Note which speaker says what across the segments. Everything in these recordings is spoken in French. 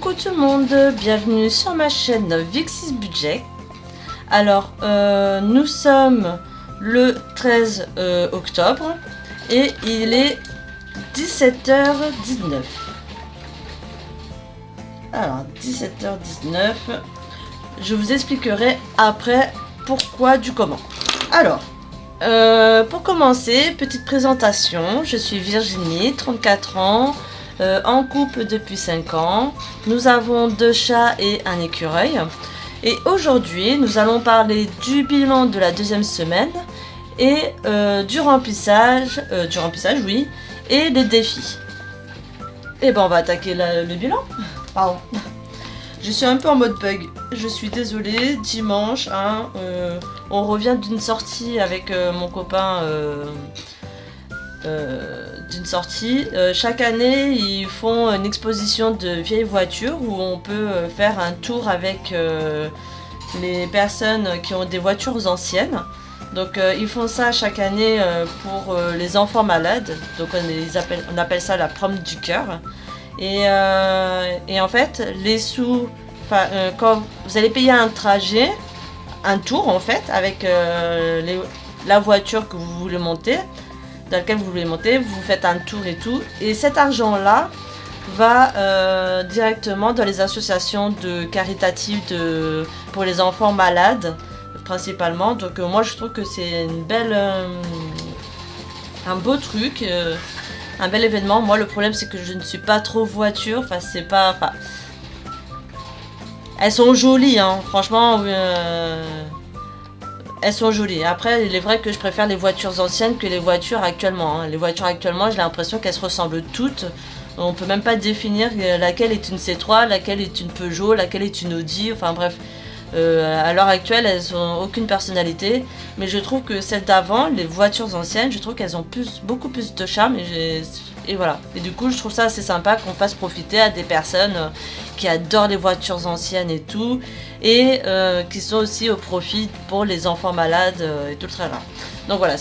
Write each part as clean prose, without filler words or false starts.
Speaker 1: Coucou tout le monde, bienvenue sur ma chaîne Vixis Budget. Alors, nous sommes le 13 octobre et il est 17h19. Alors, 17h19, je vous expliquerai après pourquoi du comment. Alors, pour commencer, petite présentation, je suis Virginie, 34 ans. En couple depuis 5 ans, nous avons 2 chats et un écureuil. Et aujourd'hui, nous allons parler du bilan de la deuxième semaine et du remplissage, oui, et des défis. Et ben on va attaquer le bilan. Pardon. Je suis un peu en mode bug. Je suis désolée, dimanche, hein, on revient d'une sortie avec mon copain. D'une sortie. Chaque année, ils font une exposition de vieilles voitures où on peut faire un tour avec les personnes qui ont des voitures anciennes. Donc ils font ça chaque année pour les enfants malades. Donc on appelle ça la prom du cœur. Et en fait, les sous, quand vous allez payer un trajet, un tour en fait, avec la voiture que vous voulez monter, dans lequel vous voulez monter, vous faites un tour et tout. Et cet argent-là va directement dans les associations caritatives pour les enfants malades, principalement. Donc moi, je trouve que c'est une belle... un beau truc, un bel événement. Moi, le problème, c'est que je ne suis pas trop voiture. Enfin, c'est pas... Enfin, elles sont jolies, hein. Franchement... elles sont jolies. Après, il est vrai que je préfère les voitures anciennes que les voitures actuellement. Hein. Les voitures actuellement, j'ai l'impression qu'elles se ressemblent toutes. On peut même pas définir laquelle est une C3, laquelle est une Peugeot, laquelle est une Audi. Enfin bref, à l'heure actuelle, elles n'ont aucune personnalité. Mais je trouve que celles d'avant, les voitures anciennes, je trouve qu'elles ont beaucoup plus de charme. Et voilà. Et du coup, je trouve ça assez sympa qu'on fasse profiter à des personnes qui adorent les voitures anciennes et tout, et qui sont aussi au profit pour les enfants malades et tout le tralala. Donc voilà,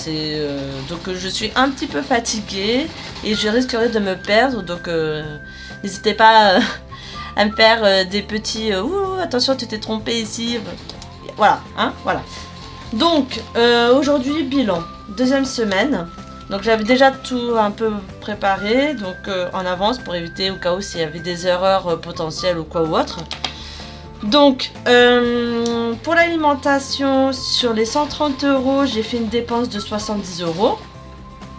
Speaker 1: donc je suis un petit peu fatiguée et je risquerai de me perdre, donc n'hésitez pas à me faire des petits ouh, attention, tu t'es trompé ici. Voilà, hein, voilà. Donc aujourd'hui, bilan, deuxième semaine. Donc j'avais déjà tout un peu préparé, donc en avance pour éviter au cas où s'il y avait des erreurs potentielles ou quoi ou autre. Donc pour l'alimentation, sur les 130 €, j'ai fait une dépense de 70 €.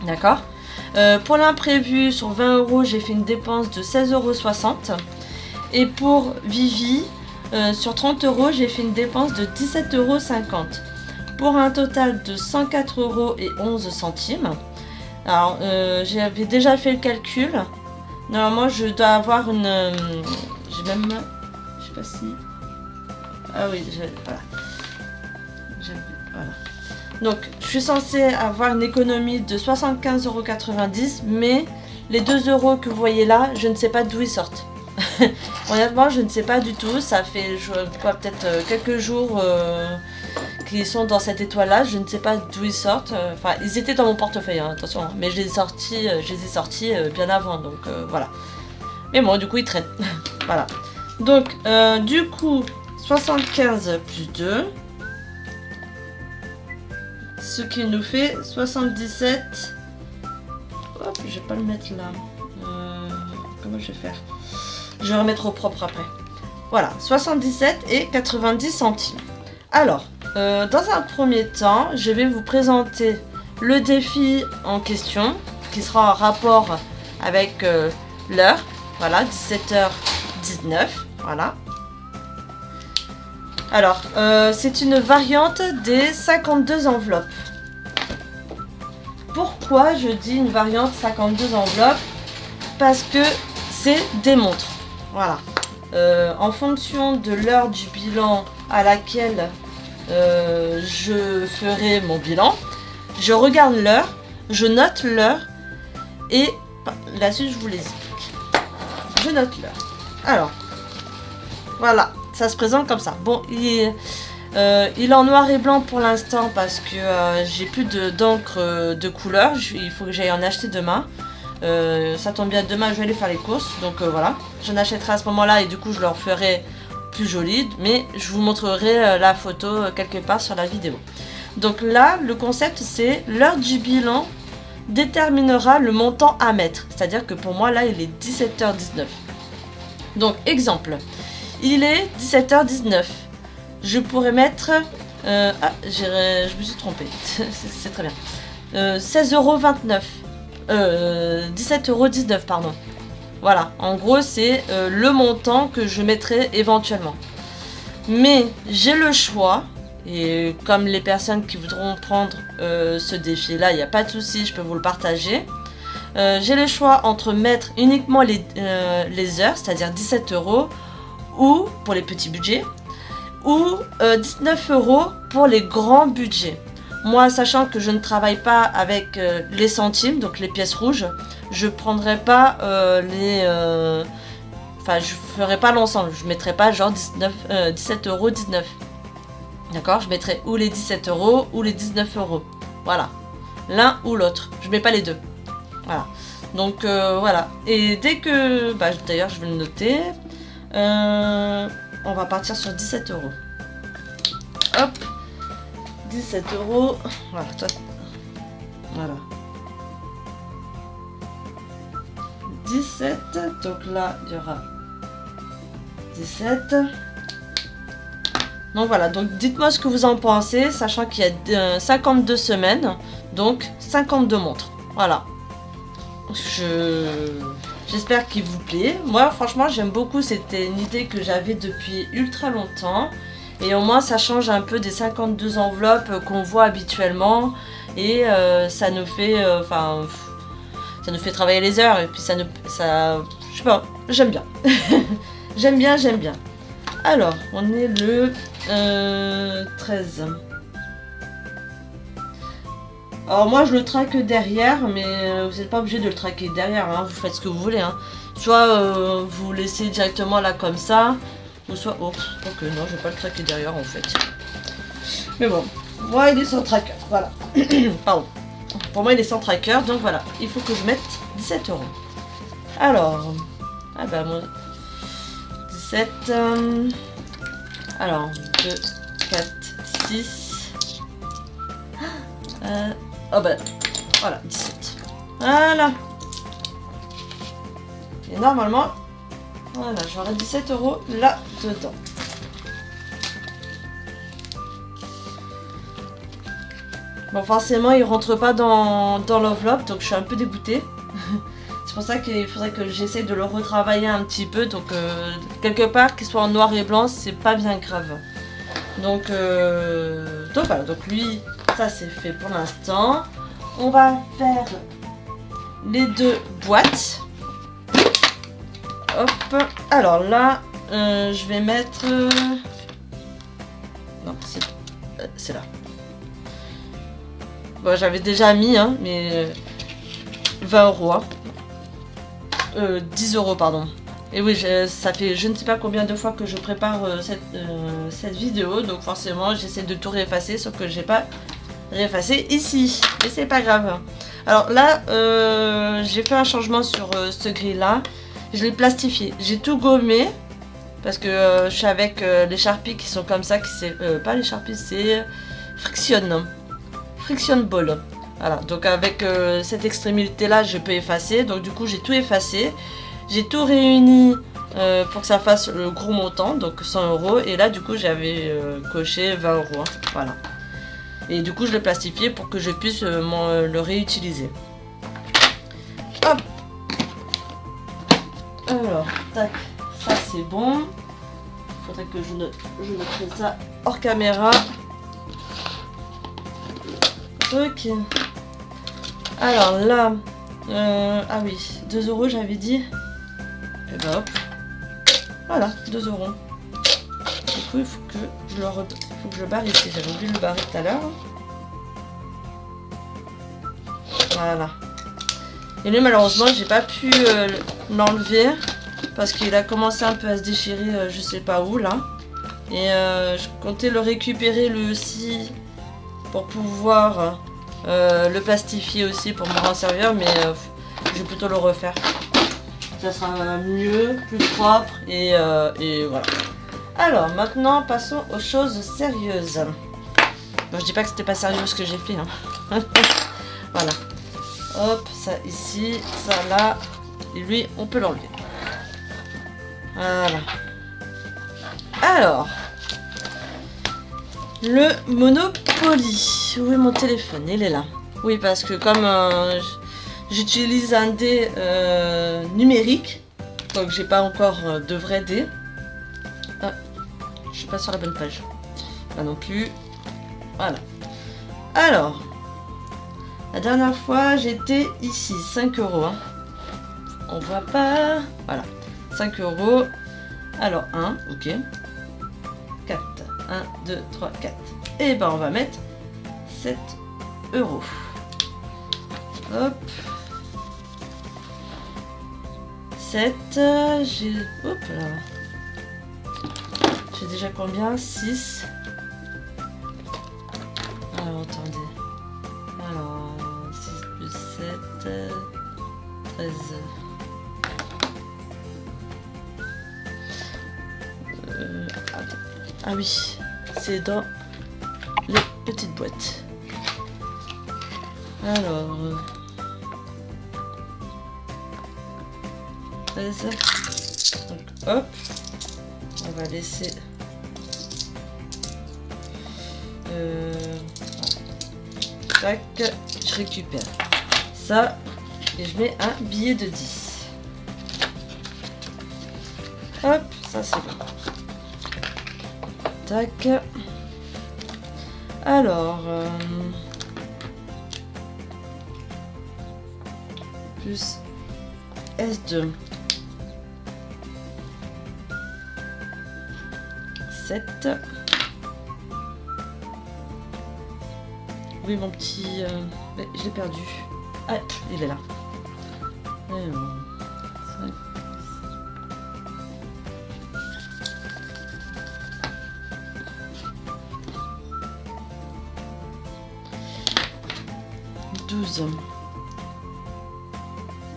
Speaker 1: D'accord. Pour l'imprévu, sur 20 €, j'ai fait une dépense de 16,60 €. Et pour Vivi, sur 30 €, j'ai fait une dépense de 17,50 €. Pour un total de 104,11 €. Alors, j'avais déjà fait le calcul. Normalement, je dois avoir une... j'ai même... je sais pas si... Ah oui, voilà. Voilà. Donc, je suis censée avoir une économie de 75,90 €, mais les 2 € que vous voyez là, je ne sais pas d'où ils sortent. Honnêtement, je ne sais pas du tout. Ça fait, peut-être quelques jours... qui sont dans cette étoile là, je ne sais pas d'où ils sortent, enfin ils étaient dans mon portefeuille, hein, attention, hein, mais je les ai sortis bien avant, donc voilà. Mais bon, du coup ils traînent, voilà. Donc du coup 75 plus 2, ce qui nous fait 77. Hop, je vais pas le mettre là. Comment je vais faire? Je vais remettre au propre après. Voilà, 77,90 €. Alors, dans un premier temps, je vais vous présenter le défi en question, qui sera en rapport avec l'heure, voilà, 17h19, voilà. Alors, c'est une variante des 52 enveloppes. Pourquoi je dis une variante 52 enveloppes? Parce que c'est des montres, voilà. En fonction de l'heure du bilan à laquelle je ferai mon bilan, je regarde l'heure, je note l'heure et la suite je vous l'explique. Je note l'heure. Alors, voilà, ça se présente comme ça. Bon, il est en noir et blanc pour l'instant parce que j'ai plus d'encre de couleur. Il faut que j'aille en acheter demain. Ça tombe bien, demain je vais aller faire les courses, donc voilà. J'en achèterai à ce moment-là et du coup je leur ferai plus joli, mais je vous montrerai la photo quelque part sur la vidéo. Donc là, le concept c'est l'heure du bilan déterminera le montant à mettre. C'est-à-dire que pour moi là, il est 17h19. Donc exemple, il est 17h19. Je pourrais mettre... je me suis trompée. C'est très bien. 16,29 €. 17,19 €, pardon. Voilà, en gros, c'est le montant que je mettrai éventuellement. Mais j'ai le choix, et comme les personnes qui voudront prendre ce défi-là, il n'y a pas de souci, je peux vous le partager. J'ai le choix entre mettre uniquement les heures, c'est-à-dire 17 €, ou pour les petits budgets, ou 19 € pour les grands budgets. Moi, sachant que je ne travaille pas avec les centimes, donc les pièces rouges, je prendrai pas enfin, je ferai pas l'ensemble. Je mettrai pas genre 17,19 €. D'accord? Je mettrai ou les 17 € ou les 19 €. Voilà. L'un ou l'autre. Je mets pas les deux. Voilà. Donc voilà. Et dès que... Bah, d'ailleurs, je vais le noter. On va partir sur 17 €. Hop. 17 €. Voilà. Voilà. 17. Donc là, il y aura 17. Donc voilà. Donc dites-moi ce que vous en pensez, sachant qu'il y a 52 semaines. Donc 52 montres. Voilà. J'espère qu'il vous plaît. Moi, franchement, j'aime beaucoup. C'était une idée que j'avais depuis ultra longtemps. Et au moins, ça change un peu des 52 enveloppes qu'on voit habituellement. Et ça nous fait... ça nous fait travailler les heures. Et puis ça... je sais pas, j'aime bien. j'aime bien. Alors, on est le 13. Alors moi je le traque derrière, mais vous n'êtes pas obligé de le traquer derrière, hein. Vous faites ce que vous voulez, hein. Soit vous laissez directement là comme ça, ou soit... Oh, ok, non, je vais pas le traquer derrière en fait. Mais bon, moi il est sans tracker, voilà. Pardon. Pour moi il est sans tracker, donc voilà. Il faut que je mette 17 €. Alors, ah bah moi... 17... alors, 2, 4, 6... oh bah, voilà, 17. Voilà. Et normalement, voilà, j'aurai 17 € là-dedans. Bon, forcément, il rentre pas dans l'enveloppe, donc je suis un peu dégoûtée. C'est pour ça qu'il faudrait que j'essaie de le retravailler un petit peu. Donc, quelque part, qu'il soit en noir et blanc, c'est pas bien grave. Donc voilà, donc lui... Ça c'est fait pour l'instant. On va faire les deux boîtes. Hop. Alors là, je vais mettre... Non, c'est là. Bon, j'avais déjà mis, hein, mais 20 €. Hein. 10 €, pardon. Et oui, ça fait je ne sais pas combien de fois que je prépare cette vidéo. Donc forcément, j'essaie de tout réeffacer, sauf que j'ai pas... réeffacer ici, et c'est pas grave. Alors là j'ai fait un changement sur ce gris là, je l'ai plastifié, j'ai tout gommé parce que je suis avec les Sharpies qui sont comme ça, qui c'est pas les Sharpies, c'est Friction Ball. Voilà, donc avec cette extrémité là je peux effacer, donc du coup j'ai tout effacé, j'ai tout réuni pour que ça fasse le gros montant, donc 100 €, et là du coup j'avais coché 20 €, hein, voilà. Et du coup je l'ai plastifié pour que je puisse le réutiliser. Hop. Alors, tac, ça c'est bon. Il faudrait que je mettrai ça hors caméra. Ok. Alors là, ah oui, 2 € j'avais dit. Et ben hop. Voilà, 2 €. Du coup, il faut que je le barre ici. J'avais oublié de le barrer tout à l'heure. Voilà. Et lui, malheureusement, j'ai pas pu l'enlever parce qu'il a commencé un peu à se déchirer, je sais pas où là. Et je comptais le récupérer lui aussi pour pouvoir le plastifier aussi pour me en servir, mais Je vais plutôt le refaire. Ça sera mieux, plus propre et voilà. Alors maintenant passons aux choses sérieuses. Bon, je dis pas que c'était pas sérieux ce que j'ai fait. Hein. Voilà. Hop, ça ici, ça là. Et lui, on peut l'enlever. Voilà. Alors. Le Monopoly. Où est mon téléphone? Il est là. Oui, parce que comme j'utilise un dé numérique, donc j'ai pas encore de vrai dé. Ah, je suis pas sur la bonne page. Pas non plus. Voilà. Alors, la dernière fois j'étais ici, 5 €. Hein. On voit pas. Voilà, 5 €. Alors, 1, ok. 4. 1, 2, 3, 4. Et ben on va mettre 7 €. Hop. 7. J'ai. Hop là. J'ai déjà combien? 6. Alors attendez. Alors 6 plus 7. 13. Attends. Ah oui, c'est dans les petites boîtes. Alors 13. Donc hop, on va laisser tac, je récupère ça et je mets un billet de 10. Hop, ça c'est bon. Tac. Alors plus S2 7. Oui mon petit je l'ai perdu. Ah il est là. Alors, 5. 12.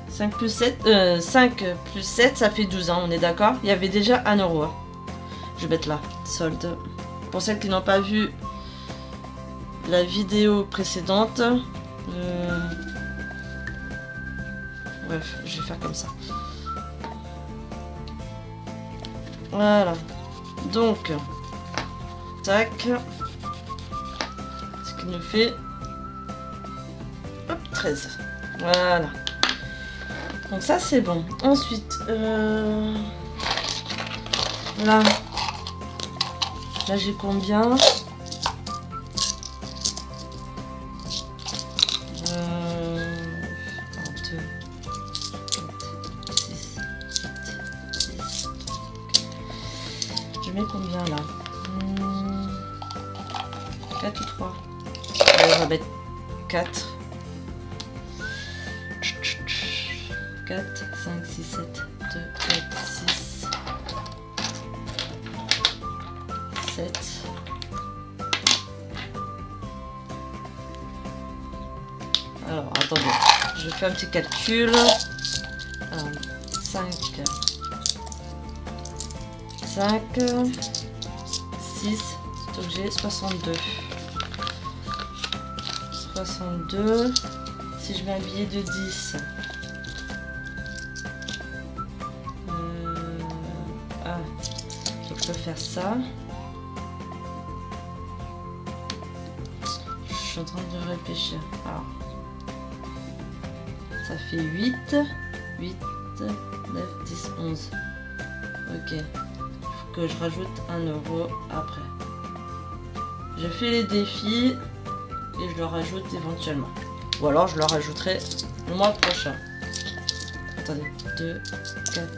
Speaker 1: 5 plus 7, 5 plus 7, ça fait 12, hein, on est d'accord? Il y avait déjà 1 €. Hein. Je vais mettre là, solde. Pour celles qui n'ont pas vu la vidéo précédente, bref, je vais faire comme ça. Voilà. Donc, tac. Ce qui nous fait 13. Voilà. Donc ça c'est bon. Ensuite, là j'ai combien? 2, 6, 10. Je mets combien là? 4 ou 3? Allez, on va mettre 4. 4, 5, 6, 7, 2, 4, 6, 7. Alors, attendez, je fais un petit calcul. Alors, 5, 5, 6, donc j'ai 62. 62, si je mets un billet de 10. Donc je peux faire ça. Je suis en train de réfléchir. Alors, ça fait 8, 8, 9, 10, 11. Ok. Il faut que je rajoute 1 € après. Je fais les défis et je le rajoute éventuellement. Ou alors je le rajouterai le mois prochain. Attendez. 2, 4,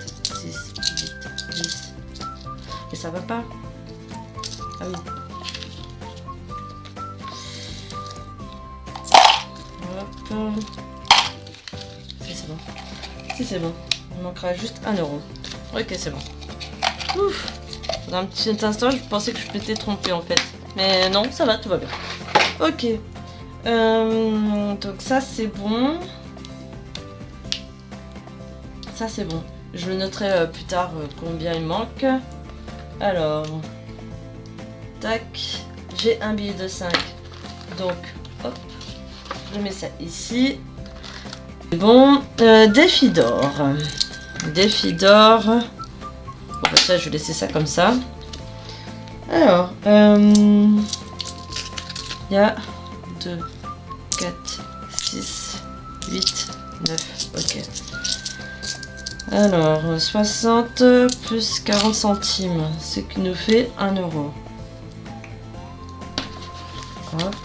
Speaker 1: 6, 8, 10. Et ça va pas. Ah oui. Hop. Si c'est bon. Si c'est bon. Il manquera juste 1 €. Ok c'est bon. Ouf. Dans un petit instant je pensais que je m'étais trompée en fait. Mais non, ça va, tout va bien. Ok. Donc ça c'est bon. ça c'est bon. Je le noterai plus tard combien il manque. Alors, tac, j'ai un billet de 5. Donc, hop, je mets ça ici. Bon, défi d'or. Défi d'or. Bon, ça, je vais laisser ça comme ça. Alors, il y a 2, 4, 6, 8, 9. Ok. Alors, 60 plus 40 centimes, ce qui nous fait 1 euro.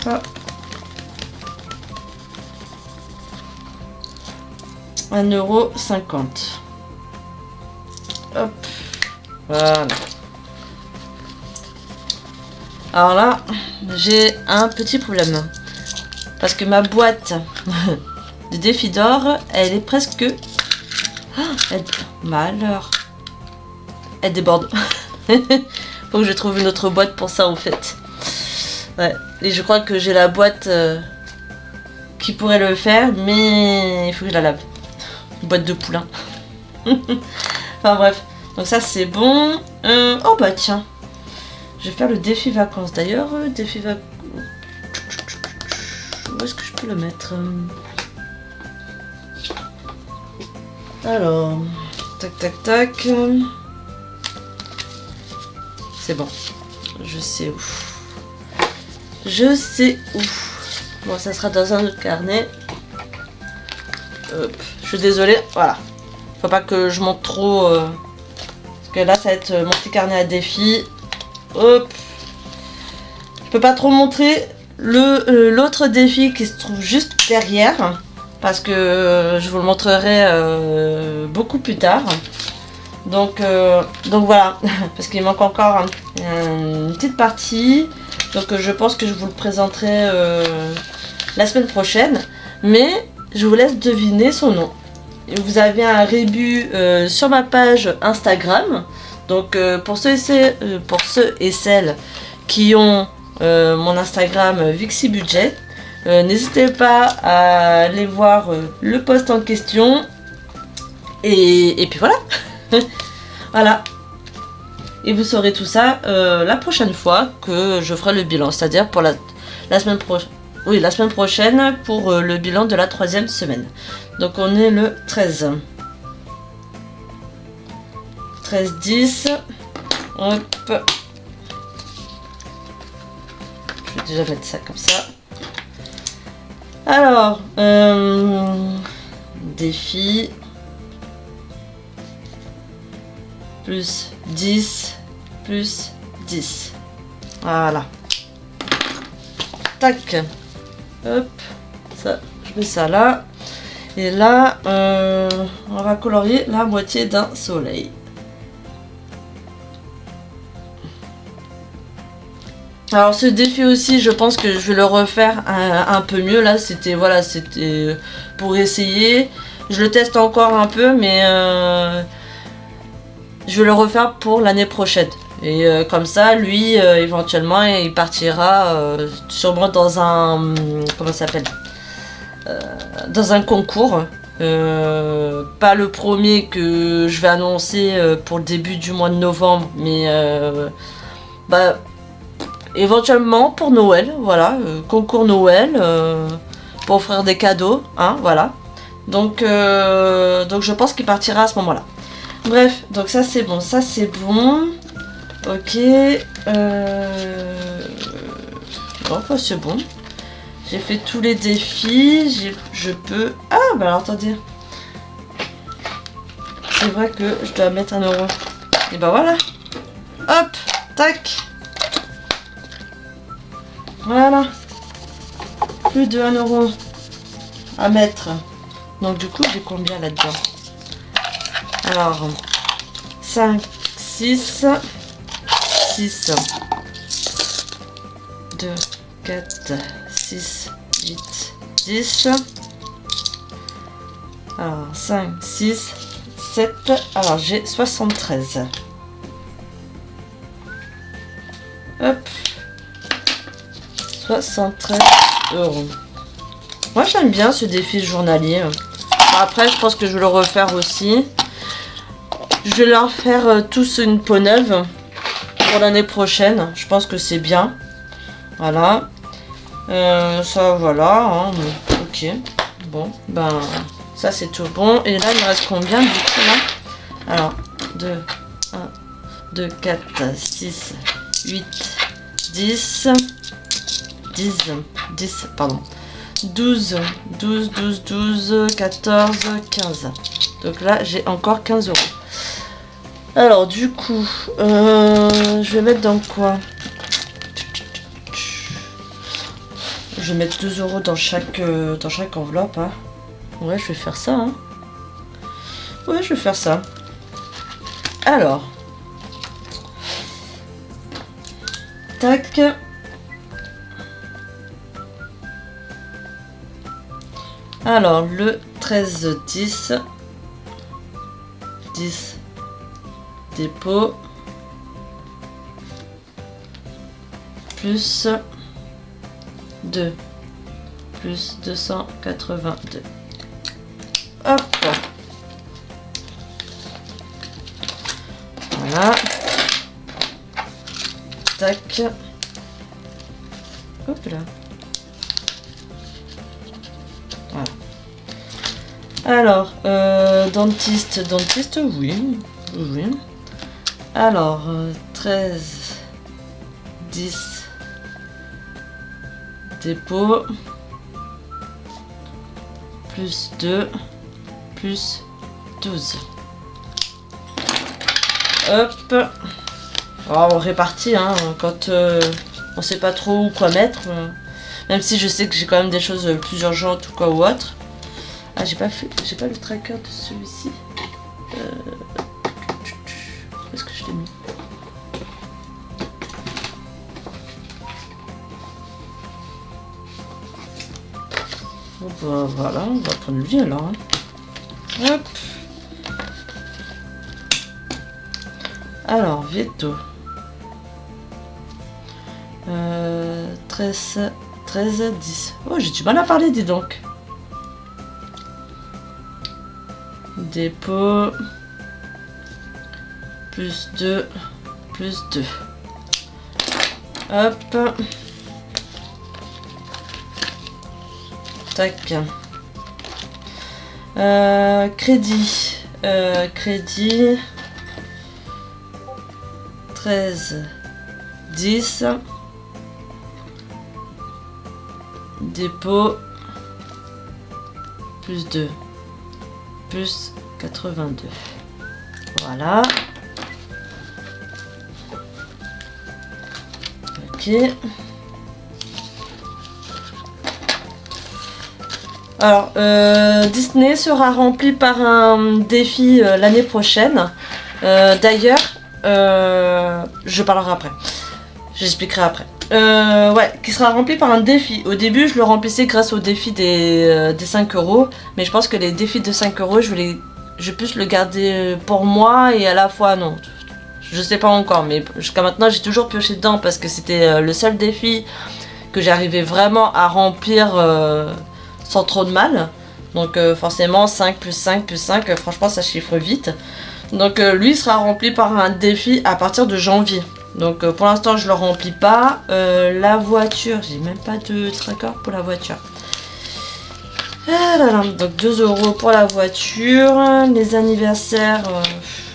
Speaker 1: Hop. 1,50 €. Hop. Voilà. Alors là, j'ai un petit problème. Parce que ma boîte de défi d'or, elle est presque... Malheur. Elle déborde. Faut que je trouve une autre boîte pour ça en fait. Ouais. Et je crois que j'ai la boîte qui pourrait le faire, mais il faut que je la lave. Une boîte de poulain. Enfin bref. Donc ça c'est bon. Oh bah tiens. Je vais faire le défi vacances. D'ailleurs, défi vacances. Où est-ce que je peux le mettre? Alors, tac tac tac. C'est bon. Je sais où. Je sais où. Bon, ça sera dans un autre carnet. Hop. Je suis désolée. Voilà. Faut pas que je monte trop. Parce que là, ça va être mon petit carnet à défi. Hop. Je peux pas trop montrer l'autre défi qui se trouve juste derrière. Parce que je vous le montrerai beaucoup plus tard. Donc voilà. Parce qu'il manque encore une petite partie. Donc je pense que je vous le présenterai la semaine prochaine. Mais je vous laisse deviner son nom. Et vous avez un rébut sur ma page Instagram. Donc pour ceux et celles qui ont mon Instagram Vixie Budget, n'hésitez pas à aller voir le post en question. Et puis voilà. Voilà. Et vous saurez tout ça la prochaine fois que je ferai le bilan. C'est-à-dire pour la semaine prochaine. Oui, la semaine prochaine pour le bilan de la 3e semaine. Donc on est le 13. 13-10. Hop. Je vais déjà mettre ça comme ça. Alors, défi. Plus 10. Plus 10. Voilà. Tac. Hop. Ça, je mets ça là. Et là, on va colorier la moitié d'un soleil. Alors ce défi aussi, je pense que je vais le refaire un peu mieux. Là, c'était voilà, c'était pour essayer. Je le teste encore un peu, mais je vais le refaire pour l'année prochaine. Et comme ça, lui, éventuellement, il partira sûrement dans un... Comment ça s'appelle, dans un concours. Pas le premier que je vais annoncer pour le début du mois de novembre, mais bah, éventuellement pour Noël, voilà, concours Noël, pour offrir des cadeaux, hein, voilà. Donc je pense qu'il partira à ce moment-là. Bref, donc ça c'est bon, ça c'est bon. Ok. Bon, bah, c'est bon. J'ai fait tous les défis. Je peux... Ah, bah alors attendez. C'est vrai que je dois mettre 1 euro. Et bah voilà. Hop, tac. Voilà. Plus de 1 euro à mettre. Donc du coup, j'ai combien là-dedans? Alors, 5, 6, 6, 2, 4, 6, 8, 10. Alors, 5, 6, 7. Alors, j'ai 73. Hop. 73 euros. Moi, j'aime bien ce défi journalier. Bon, après, je pense que je vais le refaire aussi. Je vais leur faire tous une peau neuve pour l'année prochaine. Je pense que c'est bien. Voilà. Ça, voilà. Hein, ok. Bon, ben, ça c'est tout bon. Et là, il me reste combien du coup là? Alors, 2, 1, 2, 4, 6, 8, 10, 10, pardon. 12, 12, 12, 12, 14, 15. Donc là, j'ai encore 15 euros. Alors, du coup, je vais mettre dans quoi? Je vais mettre 2 euros dans chaque enveloppe. Hein. Ouais, je vais faire ça. Hein. Ouais, je vais faire ça. Alors. Tac. Alors, le 13, 10. 10. Dépôt. Plus 2. Plus 282. Hop. Voilà. Tac. Hop là. Voilà. Alors, dentiste, oui. Oui. Alors, 13, 10, dépôt, plus 2, plus 12. Hop. Alors, on répartit, hein, quand on sait pas trop où quoi mettre. Même si je sais que j'ai quand même des choses plus urgentes ou quoi ou autre. Ah, j'ai pas le tracker de celui-ci. Où est-ce que je l'ai mis? Bon, bah, voilà, on va prendre lui alors. Hein. Hop. Alors, veto. 13, 10. Oh, j'ai du mal à parler, dis donc. Dépôt. Plus 2. Plus 2. Hop. Tac. Crédit. Crédit. 13. 10. Dépôt. Plus 2. Plus 82. Voilà. Ok. Alors, Disney sera rempli par un défi l'année prochaine. D'ailleurs, je parlerai après. J'expliquerai après. Ouais, qui sera rempli par un défi. Au début, je le remplissais grâce au défi des 5 euros. Mais je pense que les défis de 5 euros, je vais plus le garder pour moi et à la fois non. Je sais pas encore, mais jusqu'à maintenant, j'ai toujours pioché dedans parce que c'était le seul défi que j'arrivais vraiment à remplir sans trop de mal. Donc forcément, 5 plus 5 plus 5, franchement, ça chiffre vite. Donc lui sera rempli par un défi à partir de janvier. Donc pour l'instant je le remplis pas. La voiture, j'ai même pas de tracker pour la voiture. Ah là là, donc 2 euros pour la voiture. Les anniversaires,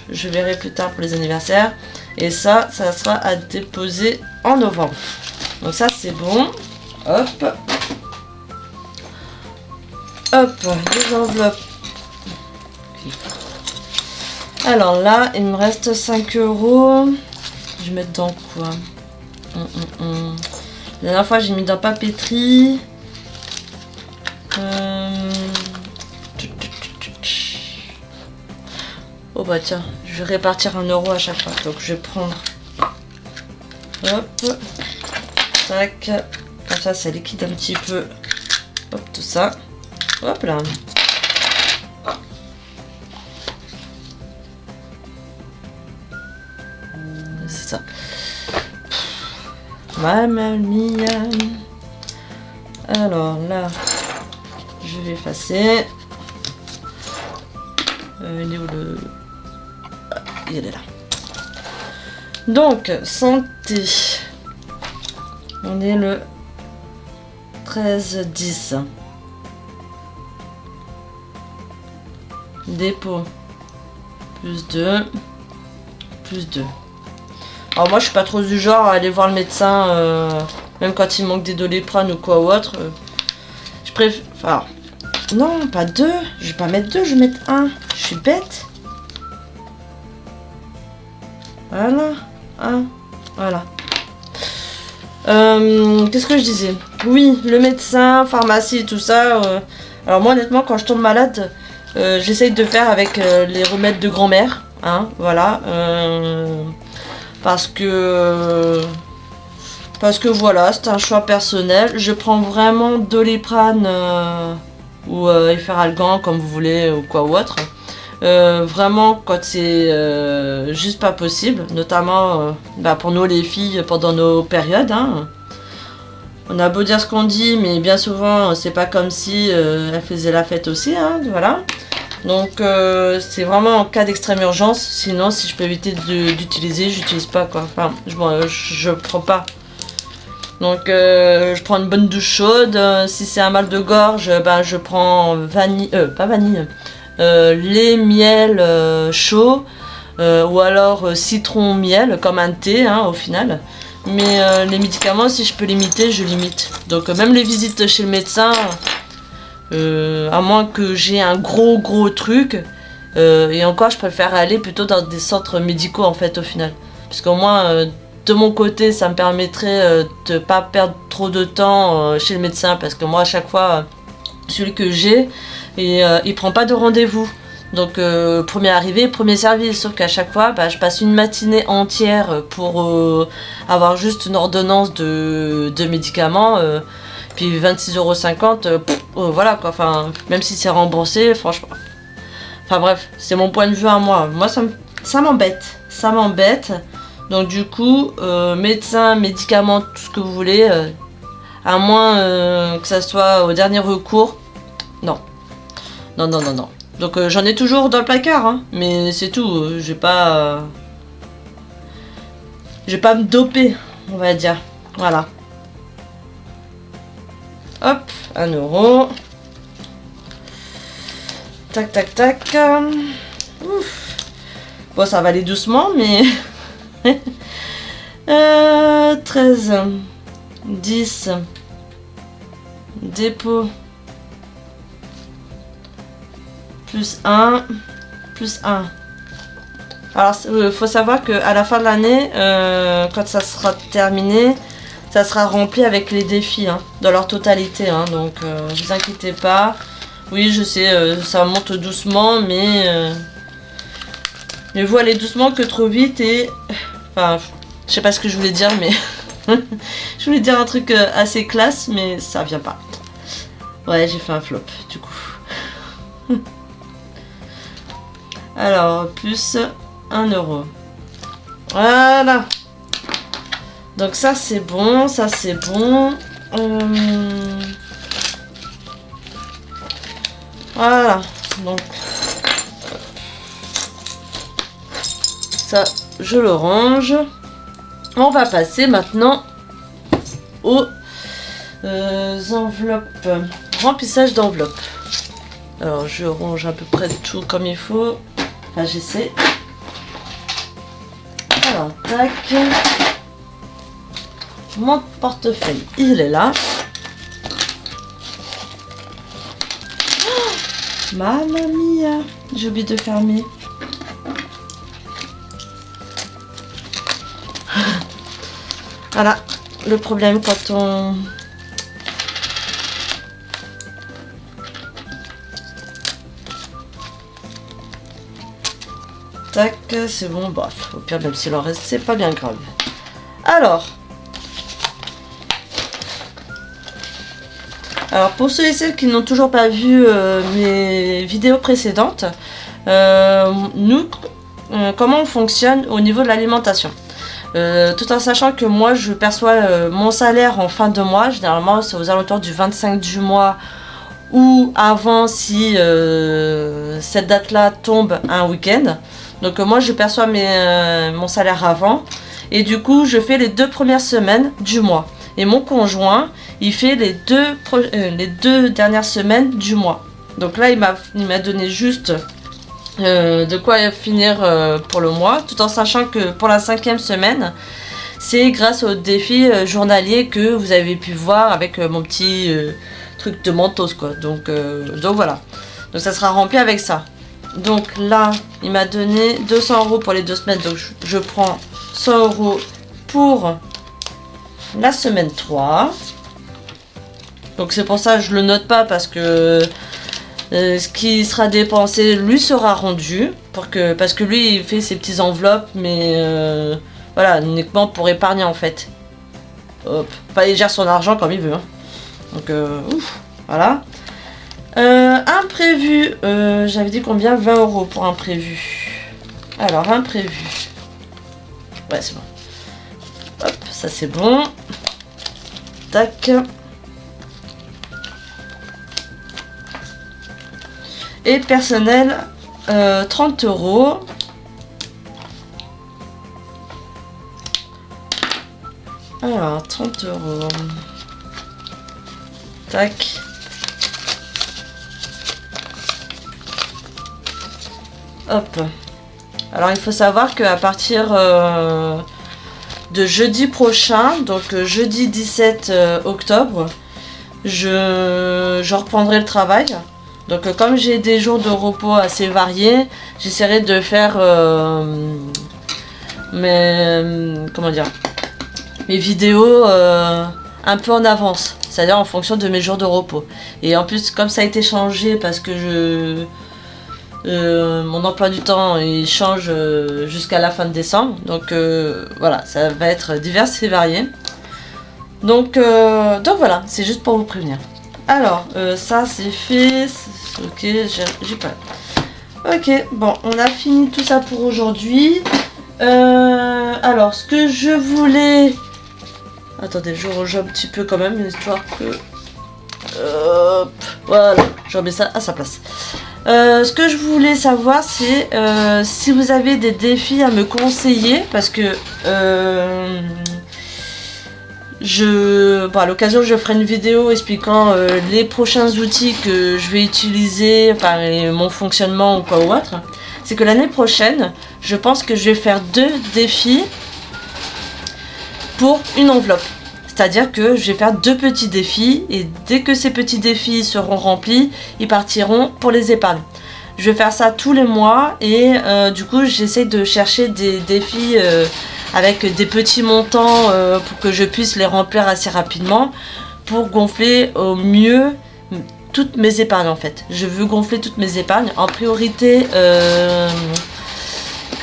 Speaker 1: je verrai plus tard pour les anniversaires. Et ça sera à déposer en novembre. Donc ça c'est bon. Hop. Hop, les enveloppes. Alors là, il me reste 5 euros. Je vais mettre dans quoi? La dernière fois, j'ai mis dans papeterie. Oh bah tiens, je vais répartir 1 euro à chaque fois. Donc je vais prendre. Hop. Tac. Comme ça liquide un petit peu. Hop, tout ça. Hop là. C'est ça. Mamma mia. Alors là, je vais effacer. Il est où le... il est là. Donc, santé. On est le 13-10. Dépôt. Plus 2. Plus 2. Alors moi je suis pas trop du genre à aller voir le médecin, même quand il manque des Doliprane ou quoi ou autre. Je préfère... Enfin, non, pas 2. Je vais pas mettre 2, je vais mettre 1. Je suis bête. Voilà. 1. Voilà. Qu'est-ce que je disais? Oui, le médecin, pharmacie, tout ça. Alors moi honnêtement quand je tombe malade, j'essaye de faire avec les remèdes de grand-mère. Hein, voilà. Parce que voilà, c'est un choix personnel. Je prends vraiment Doliprane ou Efferalgan comme vous voulez ou quoi ou autre. Vraiment quand c'est juste pas possible, notamment pour nous les filles pendant nos périodes. Hein. On a beau dire ce qu'on dit, mais bien souvent c'est pas comme si elle faisait la fête aussi. Hein, voilà. Donc c'est vraiment en cas d'extrême urgence, sinon si je peux éviter d'utiliser, j'utilise pas quoi. Enfin, je prends pas. Donc je prends une bonne douche chaude. Si c'est un mal de gorge, je prends vanille, pas vanille, lait, miel chaud, ou alors citron miel comme un thé hein, au final. Mais les médicaments, si je peux limiter, je limite. Donc même les visites chez le médecin. À moins que j'ai un gros truc et encore je préfère aller plutôt dans des centres médicaux en fait au final parce qu'au moins de mon côté ça me permettrait de pas perdre trop de temps chez le médecin parce que moi à chaque fois celui que j'ai et il prend pas de rendez-vous donc premier arrivé premier servi sauf qu'à chaque fois je passe une matinée entière pour avoir juste une ordonnance de médicaments puis 26,50 €, voilà quoi, enfin, même si c'est remboursé, franchement. Enfin bref, c'est mon point de vue à moi. Moi, ça m'embête. Ça m'embête. Donc du coup, médecin, médicaments, tout ce que vous voulez, à moins que ça soit au dernier recours, non. Non. Donc j'en ai toujours dans le placard, hein, mais c'est tout. Je vais pas me doper, on va dire. Voilà. Hop, 1 €. Tac. Ouf. Bon, ça va aller doucement, mais... 13. 10. Dépôt. Plus 1. Plus 1. Alors, faut savoir qu'à la fin de l'année, quand ça sera terminé... Ça sera rempli avec les défis hein, dans leur totalité, hein, donc vous inquiétez pas. Oui, je sais, ça monte doucement, mais mieux vaut aller doucement que trop vite et... Enfin, je sais pas ce que je voulais dire, mais... je voulais dire un truc assez classe, mais ça vient pas. Ouais, j'ai fait un flop, du coup. Alors, plus 1 €. Voilà. Donc ça c'est bon, ça c'est bon. Voilà. Donc ça je le range. On va passer maintenant aux enveloppes. Remplissage d'enveloppes. Alors je range à peu près tout comme il faut. Enfin j'essaie. Alors tac. Mon portefeuille, il est là. Oh, mamma mia, j'ai oublié de fermer. Voilà, le problème quand on... Tac, c'est bon, bof. Au pire, même s'il en reste, c'est pas bien grave. Alors pour ceux et celles qui n'ont toujours pas vu mes vidéos précédentes, nous, comment on fonctionne au niveau de l'alimentation. Tout en sachant que moi je perçois mon salaire en fin de mois, généralement c'est aux alentours du 25 du mois ou avant si cette date là tombe un week-end. Donc moi je perçois mon salaire avant. Et du coup je fais les 2 premières semaines du mois. Et mon conjoint il fait les deux dernières semaines du mois. Donc là il m'a donné juste de quoi finir pour le mois. Tout en sachant que pour la 5e semaine, c'est grâce au défi journalier que vous avez pu voir avec mon petit truc de Mentos quoi. Donc voilà. Donc ça sera rempli avec ça. Donc là, il m'a donné 200 € pour les 2 semaines. Donc je prends 100 € pour la semaine 3. Donc c'est pour ça que je le note pas parce que ce qui sera dépensé lui sera rendu. Parce que lui il fait ses petites enveloppes mais voilà, uniquement pour épargner en fait. Hop. Enfin il gère son argent comme il veut. Hein. Donc ouf, voilà. Imprévu, j'avais dit combien? 20 € pour imprévu. Alors, imprévu. Ouais, c'est bon. Hop, ça c'est bon. Tac. Et personnel, 30 €. Alors, 30 €. Tac. Hop. Alors il faut savoir qu'à partir de jeudi prochain, donc jeudi 17 octobre, je reprendrai le travail. Donc comme j'ai des jours de repos assez variés, j'essaierai de faire mes vidéos un peu en avance, c'est-à-dire en fonction de mes jours de repos. Et en plus comme ça a été changé parce que mon emploi du temps il change jusqu'à la fin de décembre, donc voilà, ça va être divers et varié. Donc voilà, c'est juste pour vous prévenir. Alors ça c'est fait, ok, j'ai pas. Ok, bon, on a fini tout ça pour aujourd'hui. Alors ce que je voulais, attendez, je rejoue un petit peu quand même, histoire que voilà, je remets ça à sa place. Ce que je voulais savoir c'est si vous avez des défis à me conseiller, parce que à l'occasion je ferai une vidéo expliquant les prochains outils que je vais utiliser, enfin mon fonctionnement ou quoi ou autre. C'est que l'année prochaine je pense que je vais faire 2 défis pour une enveloppe. C'est-à-dire que je vais faire 2 petits défis et dès que ces petits défis seront remplis, ils partiront pour les épargnes. Je vais faire ça tous les mois et du coup j'essaie de chercher des défis avec des petits montants pour que je puisse les remplir assez rapidement pour gonfler au mieux toutes mes épargnes en fait. Je veux gonfler toutes mes épargnes. En priorité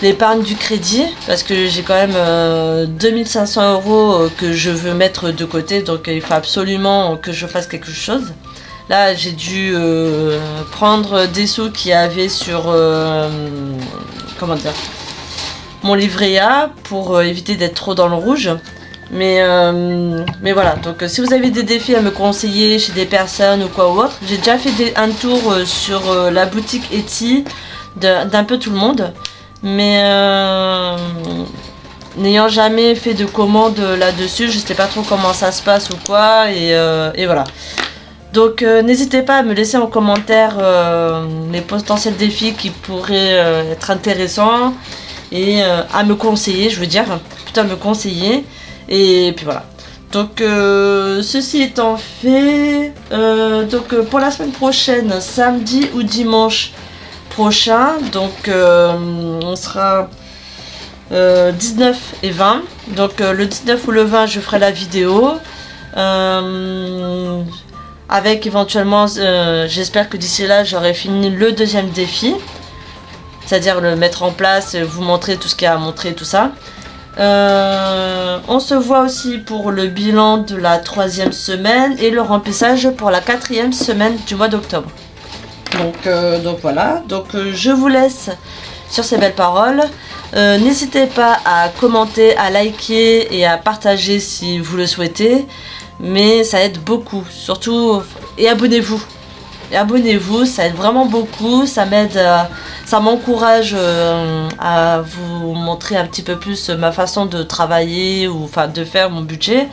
Speaker 1: l'épargne du crédit, parce que j'ai quand même 2500 € que je veux mettre de côté, donc il faut absolument que je fasse quelque chose. Là j'ai dû prendre des sous qu'il y avait sur mon livret A pour éviter d'être trop dans le rouge. Mais voilà, donc si vous avez des défis à me conseiller chez des personnes ou quoi ou autre, j'ai déjà fait un tour sur la boutique Etsy d'un peu tout le monde. Mais n'ayant jamais fait de commande là-dessus, je sais pas trop comment ça se passe ou quoi, et voilà. Donc n'hésitez pas à me laisser en commentaire les potentiels défis qui pourraient être intéressants et à me conseiller, je veux dire, plutôt à me conseiller, et puis voilà. Donc ceci étant fait, pour la semaine prochaine, samedi ou dimanche prochain, donc on sera 19 et 20, donc le 19 ou le 20 je ferai la vidéo avec éventuellement j'espère que d'ici là j'aurai fini le 2e défi, c'est à dire le mettre en place, vous montrer tout ce qu'il y a à montrer, tout ça. On se voit aussi pour le bilan de la 3e semaine et le remplissage pour la 4e semaine du mois d'octobre. Donc voilà, donc je vous laisse sur ces belles paroles. N'hésitez pas à commenter, à liker et à partager si vous le souhaitez, mais ça aide beaucoup, surtout, et abonnez-vous. et abonnez-vous, ça aide vraiment beaucoup, ça m'aide, ça m'encourage à vous montrer un petit peu plus ma façon de travailler ou enfin de faire mon budget.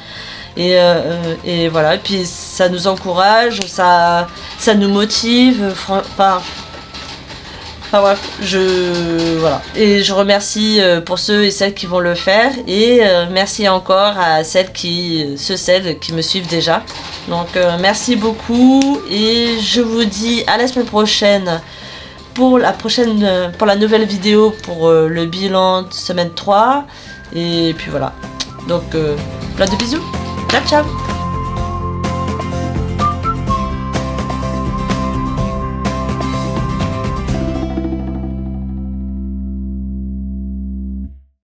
Speaker 1: Et voilà, et puis ça nous encourage, ça nous motive, enfin bref, voilà. Et je remercie pour ceux et celles qui vont le faire. Et merci encore à celles qui me suivent déjà. Donc merci beaucoup. Et je vous dis à la semaine prochaine pour la nouvelle vidéo pour le bilan de semaine 3. Et puis voilà. Donc plein de bisous. Ciao ciao.